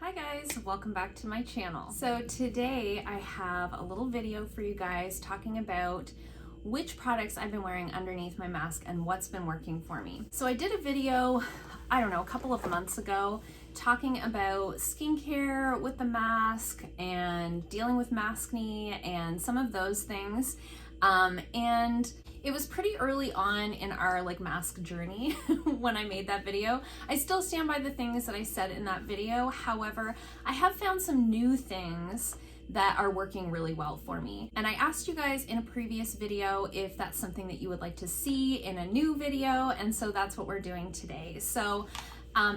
Hi guys, welcome back to my channel. So today I have a little video for you guys talking about which products I've been wearing underneath my mask and what's been working for me. So I did a video, I don't know, a couple of months ago talking about skincare with the mask and dealing with maskne and some of those things. And it was pretty early on in our mask journey when I made that video. I still stand by the things that I said in that video. However, I have found some new things that are working really well for me. And I asked you guys in a previous video if that's something that you would like to see in a new video. And so that's what we're doing today. So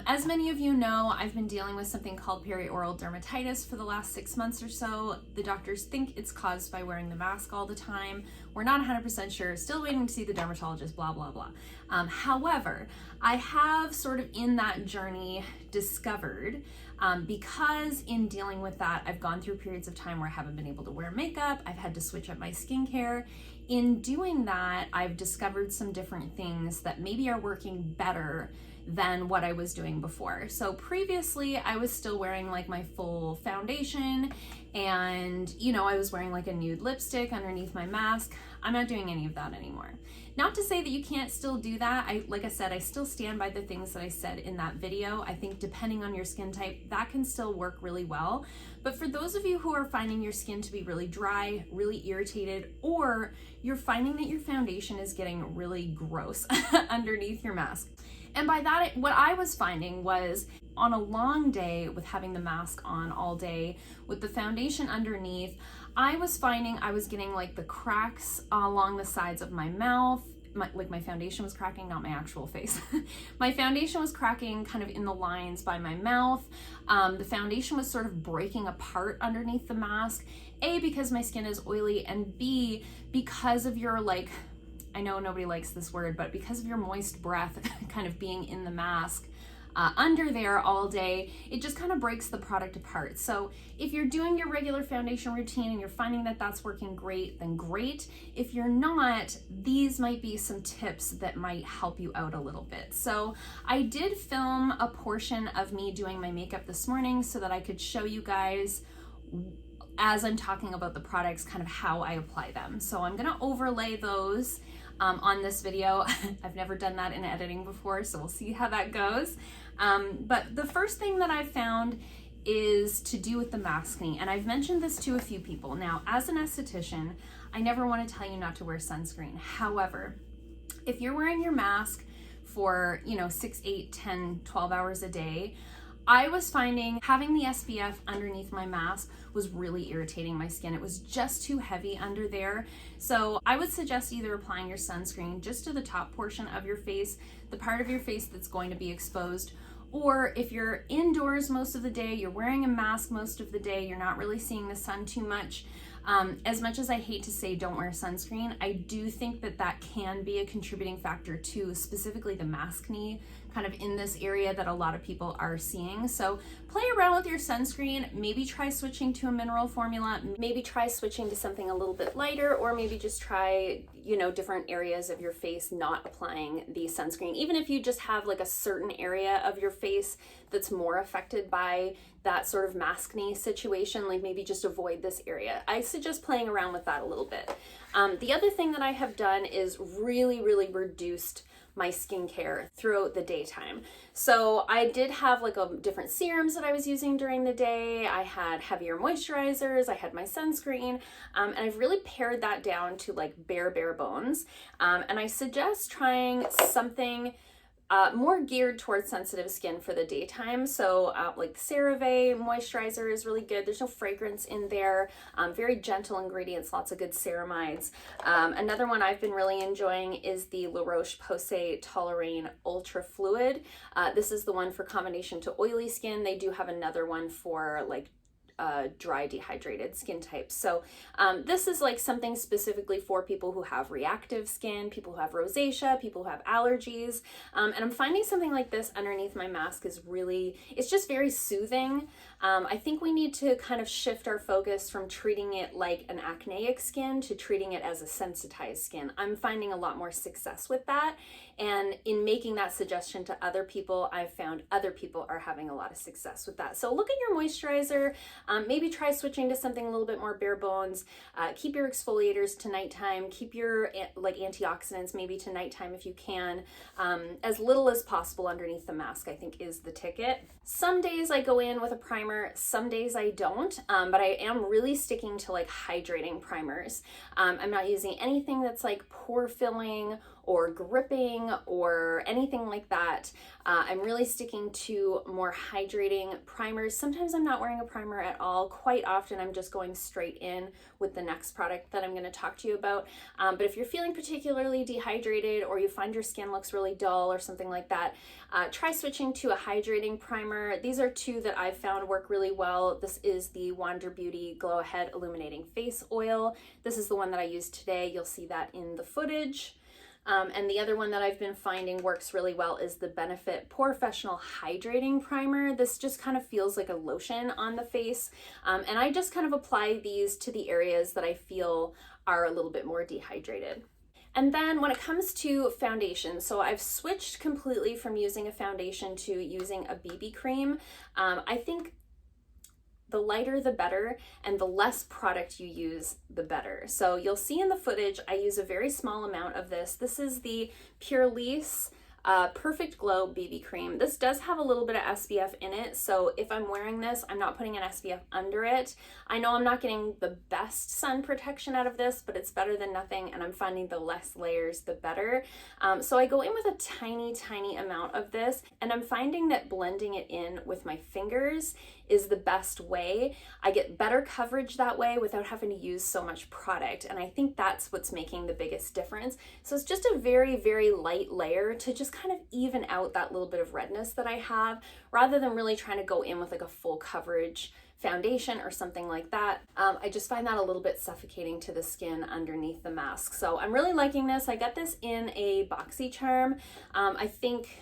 as many of you know, I've been dealing with something called perioral dermatitis for the last 6 months or so. The doctors think it's caused by wearing the mask all the time. We're not 100% sure, still waiting to see the dermatologist, blah, blah, blah. However, I have sort of in that journey discovered, because in dealing with that, I've gone through periods of time where I haven't been able to wear makeup, I've had to switch up my skincare. In doing that, I've discovered some different things that maybe are working better than what I was doing before. So previously I was still wearing my full foundation and I was wearing a nude lipstick underneath my mask. I'm not doing any of that anymore. Not to say that you can't still do that. Like I said, I still stand by the things that I said in that video. I think depending on your skin type, that can still work really well. But for those of you who are finding your skin to be really dry, really irritated, or you're finding that your foundation is getting really gross underneath your mask. And by that, what I was finding was on a long day with having the mask on all day with the foundation underneath, I was finding I was getting the cracks along the sides of my mouth. My foundation was cracking, not my actual face. My foundation was cracking kind of in the lines by my mouth. The foundation was sort of breaking apart underneath the mask. A, because my skin is oily, and B, because of your I know nobody likes this word, but because of your moist breath kind of being in the mask under there all day, it just kind of breaks the product apart. So if you're doing your regular foundation routine and you're finding that that's working great, then great. If you're not, these might be some tips that might help you out a little bit. So I did film a portion of me doing my makeup this morning so that I could show you guys as I'm talking about the products, kind of how I apply them. So I'm gonna overlay those on this video. I've never done that in editing before, so we'll see how that goes. But the first thing that I've found is to do with the maskne, and I've mentioned this to a few people. Now, as an esthetician, I never want to tell you not to wear sunscreen. However, if you're wearing your mask for 6, 8, 10, 12 hours a day, I was finding having the SPF underneath my mask was really irritating my skin. It was just too heavy under there. So I would suggest either applying your sunscreen just to the top portion of your face, the part of your face that's going to be exposed, or if you're indoors most of the day, you're wearing a mask most of the day, you're not really seeing the sun too much. As much as I hate to say don't wear sunscreen, I do think that that can be a contributing factor to specifically the maskne kind of in this area that a lot of people are seeing. So play around with your sunscreen, maybe try switching to a mineral formula, maybe try switching to something a little bit lighter, or maybe just try, different areas of your face not applying the sunscreen. Even if you just have a certain area of your face that's more affected by that sort of maskne situation, maybe just avoid this area. I suggest playing around with that a little bit. The other thing that I have done is really reduced my skincare throughout the daytime. So I did have different serums that I was using during the day. I had heavier moisturizers, I had my sunscreen, and I've really pared that down to bare bones. And I suggest trying something more geared towards sensitive skin for the daytime. So CeraVe moisturizer is really good. There's no fragrance in there. Very gentle ingredients, lots of good ceramides. Another one I've been really enjoying is the La Roche-Posay Toleriane Ultra Fluid. This is the one for combination to oily skin. They do have another one for dry, dehydrated skin type. So this is like something specifically for people who have reactive skin, people who have rosacea, people who have allergies. And I'm finding something like this underneath my mask is really, it's just very soothing. I think we need to kind of shift our focus from treating it like an acneic skin to treating it as a sensitized skin. I'm finding a lot more success with that. And in making that suggestion to other people, I've found other people are having a lot of success with that. So look at your moisturizer, maybe try switching to something a little bit more bare bones. Keep your exfoliators to nighttime, keep your like antioxidants maybe to nighttime if you can. As little as possible underneath the mask, I think, is the ticket. Some days I go in with a primer, some days I don't, but I am really sticking to like hydrating primers. I'm not using anything that's like pore filling or gripping or anything like that. I'm really sticking to more hydrating primers. Sometimes I'm not wearing a primer at all. Quite often I'm just going straight in with the next product that I'm going to talk to you about. But if you're feeling particularly dehydrated or you find your skin looks really dull or something like that, try switching to a hydrating primer. These are two that I've found work really well. This is the Wander Beauty Glow Ahead Illuminating Face Oil. This is the one that I used today. You'll see that in the footage. And the other one that I've been finding works really well is the Benefit Professional Hydrating Primer. This just kind of feels like a lotion on the face. And I just kind of apply these to the areas that I feel are a little bit more dehydrated. And then when it comes to foundation, so I've switched completely from using a foundation to using a BB cream. I think the lighter the better, and the less product you use the better. So you'll see in the footage I use a very small amount of this. This is the Pure Lease Perfect Glow BB cream. This does have a little bit of SPF in it, so if I'm wearing this, I'm not putting an SPF under it. I know I'm not getting the best sun protection out of this, but it's better than nothing, and I'm finding the less layers the better. So I go in with a tiny amount of this, and I'm finding that blending it in with my fingers is the best way. I get better coverage that way without having to use so much product, and I think that's what's making the biggest difference. So it's just a very light layer to just kind of even out that little bit of redness that I have, rather than really trying to go in with like a full coverage foundation or something like that. I just find that a little bit suffocating to the skin underneath the mask. So I'm really liking this. I got this in a BoxyCharm. I think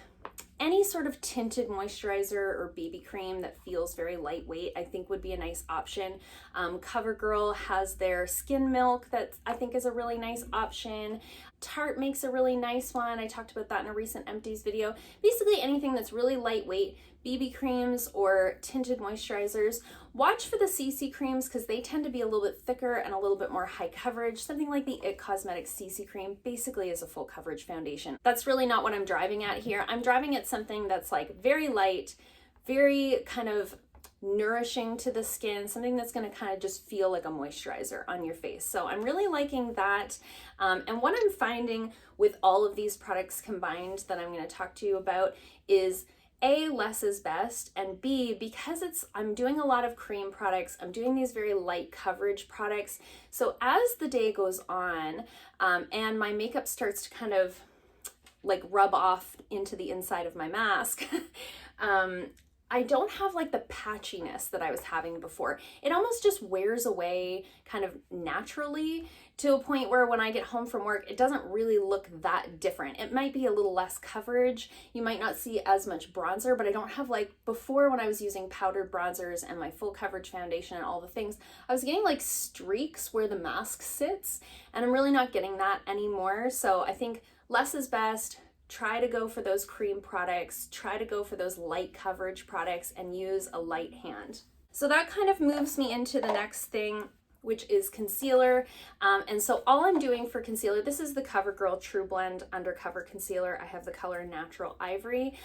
any sort of tinted moisturizer or BB cream that feels very lightweight, I think would be a nice option. CoverGirl has their Skin Milk that I think is a really nice option. Tarte makes a really nice one. I talked about that in a recent empties video. Basically anything that's really lightweight, BB creams or tinted moisturizers. Watch for the CC creams because they tend to be a little bit thicker and a little bit more high coverage. Something like the IT Cosmetics CC cream basically is a full coverage foundation. That's really not what I'm driving at here. I'm driving at something that's like very light, very kind of nourishing to the skin, something that's going to kind of just feel like a moisturizer on your face. So I'm really liking that. And what I'm finding with all of these products combined that I'm going to talk to you about is A, less is best, and B, because I'm doing a lot of cream products, I'm doing these very light coverage products. So as the day goes on, and my makeup starts to kind of like rub off into the inside of my mask, I don't have like the patchiness that I was having before. It almost just wears away kind of naturally to a point where when I get home from work, it doesn't really look that different. It might be a little less coverage. You might not see as much bronzer, but I don't have like before when I was using powdered bronzers and my full coverage foundation and all the things, I was getting like streaks where the mask sits, and I'm really not getting that anymore. So I think less is best. Try to go for those cream products, try to go for those light coverage products, and use a light hand. So that kind of moves me into the next thing, which is concealer. And so all I'm doing for concealer, this is the CoverGirl True Blend Undercover Concealer. I have the color Natural Ivory.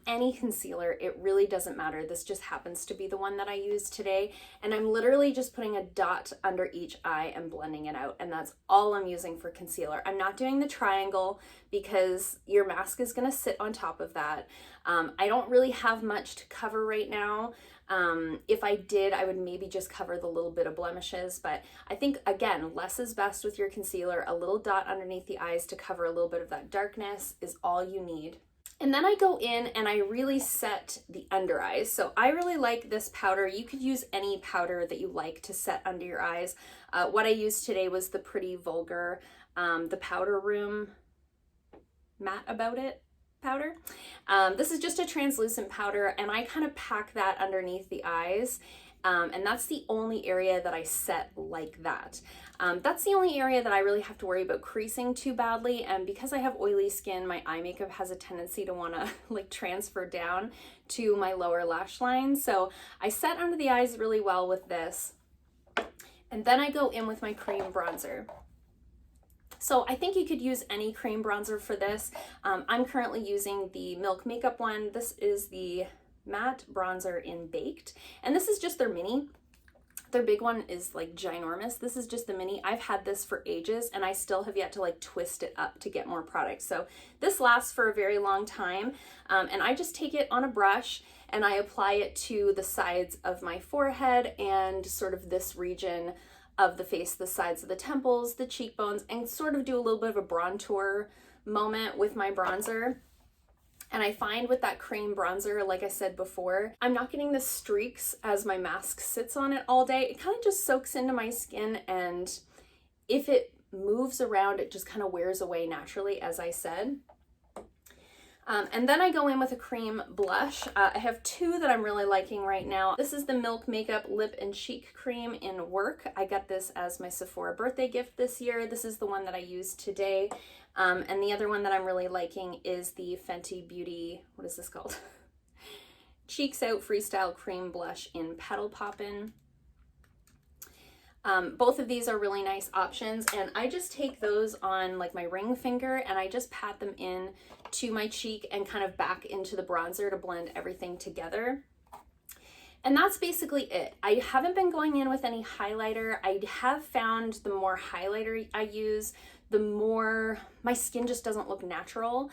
Any concealer, it really doesn't matter. This just happens to be the one that I used today. And I'm literally just putting a dot under each eye and blending it out. And that's all I'm using for concealer. I'm not doing the triangle because your mask is gonna sit on top of that. I don't really have much to cover right now. If I did, I would maybe just cover the little bit of blemishes, but I think, again, less is best with your concealer. A little dot underneath the eyes to cover a little bit of that darkness is all you need. And then I go in and I really set the under eyes. So I really like this powder. You could use any powder that you like to set under your eyes. What I used today was the Pretty Vulgar, the Powder Room Matte About It powder. This is just a translucent powder, and I kind of pack that underneath the eyes. And that's the only area that I set like that. That's the only area that I really have to worry about creasing too badly. And because I have oily skin, my eye makeup has a tendency to want to like transfer down to my lower lash line. So I set under the eyes really well with this. And then I go in with my cream bronzer. So I think you could use any cream bronzer for this. I'm currently using the Milk Makeup one. This is the matte bronzer in Baked, and this is just their mini. Their big one is like ginormous. This is just the mini. I've had this for ages and I still have yet to like twist it up to get more product. So this lasts for a very long time, and I just take it on a brush and I apply it to the sides of my forehead and sort of this region of the face, the sides of the temples, the cheekbones, and sort of do a little bit of a bronzer moment with my bronzer. And I find with that cream bronzer, like I said before, I'm not getting the streaks as my mask sits on it all day. It kind of just soaks into my skin, and if it moves around, it just kind of wears away naturally, as I said. And then I go in with a cream blush. I have two that I'm really liking right now. This is the Milk Makeup Lip and Cheek Cream in Work. I got this as my Sephora birthday gift this year. This is the one that I used today. And the other one that I'm really liking is the Fenty Beauty, what is this called? Cheeks Out Freestyle Cream Blush in Petal Poppin'. Both of these are really nice options, and I just take those on like my ring finger and I just pat them in to my cheek and kind of back into the bronzer to blend everything together. And that's basically it. I haven't been going in with any highlighter. I have found the more highlighter I use, the more my skin just doesn't look natural.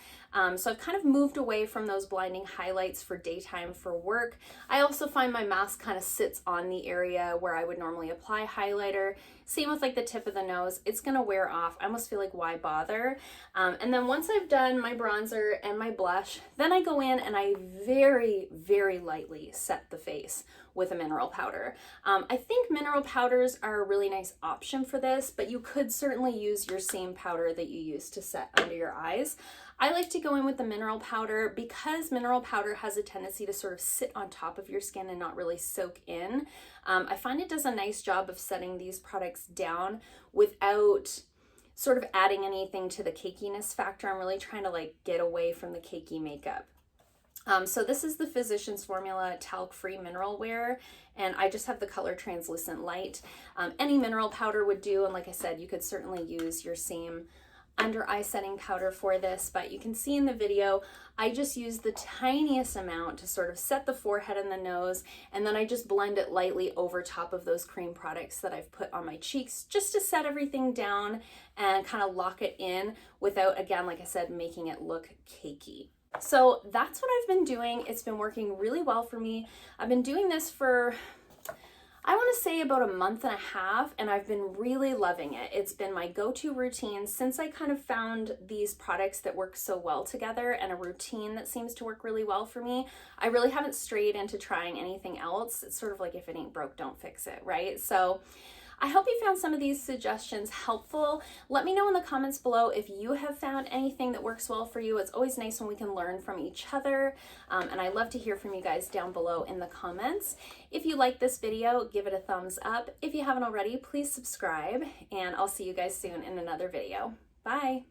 So I've kind of moved away from those blinding highlights for daytime for work. I also find my mask kind of sits on the area where I would normally apply highlighter. Same with like the tip of the nose. It's gonna wear off. I almost feel like why bother? And then once I've done my bronzer and my blush, then I go in and I very, very lightly set the face with a mineral powder. I think mineral powders are a really nice option for this, but you could certainly use your same powder that you use to set under your eyes. I like to go in with the mineral powder because mineral powder has a tendency to sort of sit on top of your skin and not really soak in. I find it does a nice job of setting these products down without sort of adding anything to the cakiness factor. I'm really trying to like get away from the cakey makeup. So this is the Physicians Formula Talc-Free Mineral Wear, and I just have the color Translucent Light. Any mineral powder would do, and like I said, you could certainly use your same under eye setting powder for this, but you can see in the video, I just use the tiniest amount to sort of set the forehead and the nose, and then I just blend it lightly over top of those cream products that I've put on my cheeks, just to set everything down and kind of lock it in without, again, like I said, making it look cakey. So that's what I've been doing. It's been working really well for me. I've been doing this for, I want to say about a month and a half, and I've been really loving it. It's been my go-to routine since I kind of found these products that work so well together and a routine that seems to work really well for me. I really haven't strayed into trying anything else. It's sort of like if it ain't broke, don't fix it, right? So I hope you found some of these suggestions helpful. Let me know in the comments below if you have found anything that works well for you. It's always nice when we can learn from each other, and I love to hear from you guys down below in the comments. If you like this video, give it a thumbs up. If you haven't already, please subscribe, and I'll see you guys soon in another video. Bye!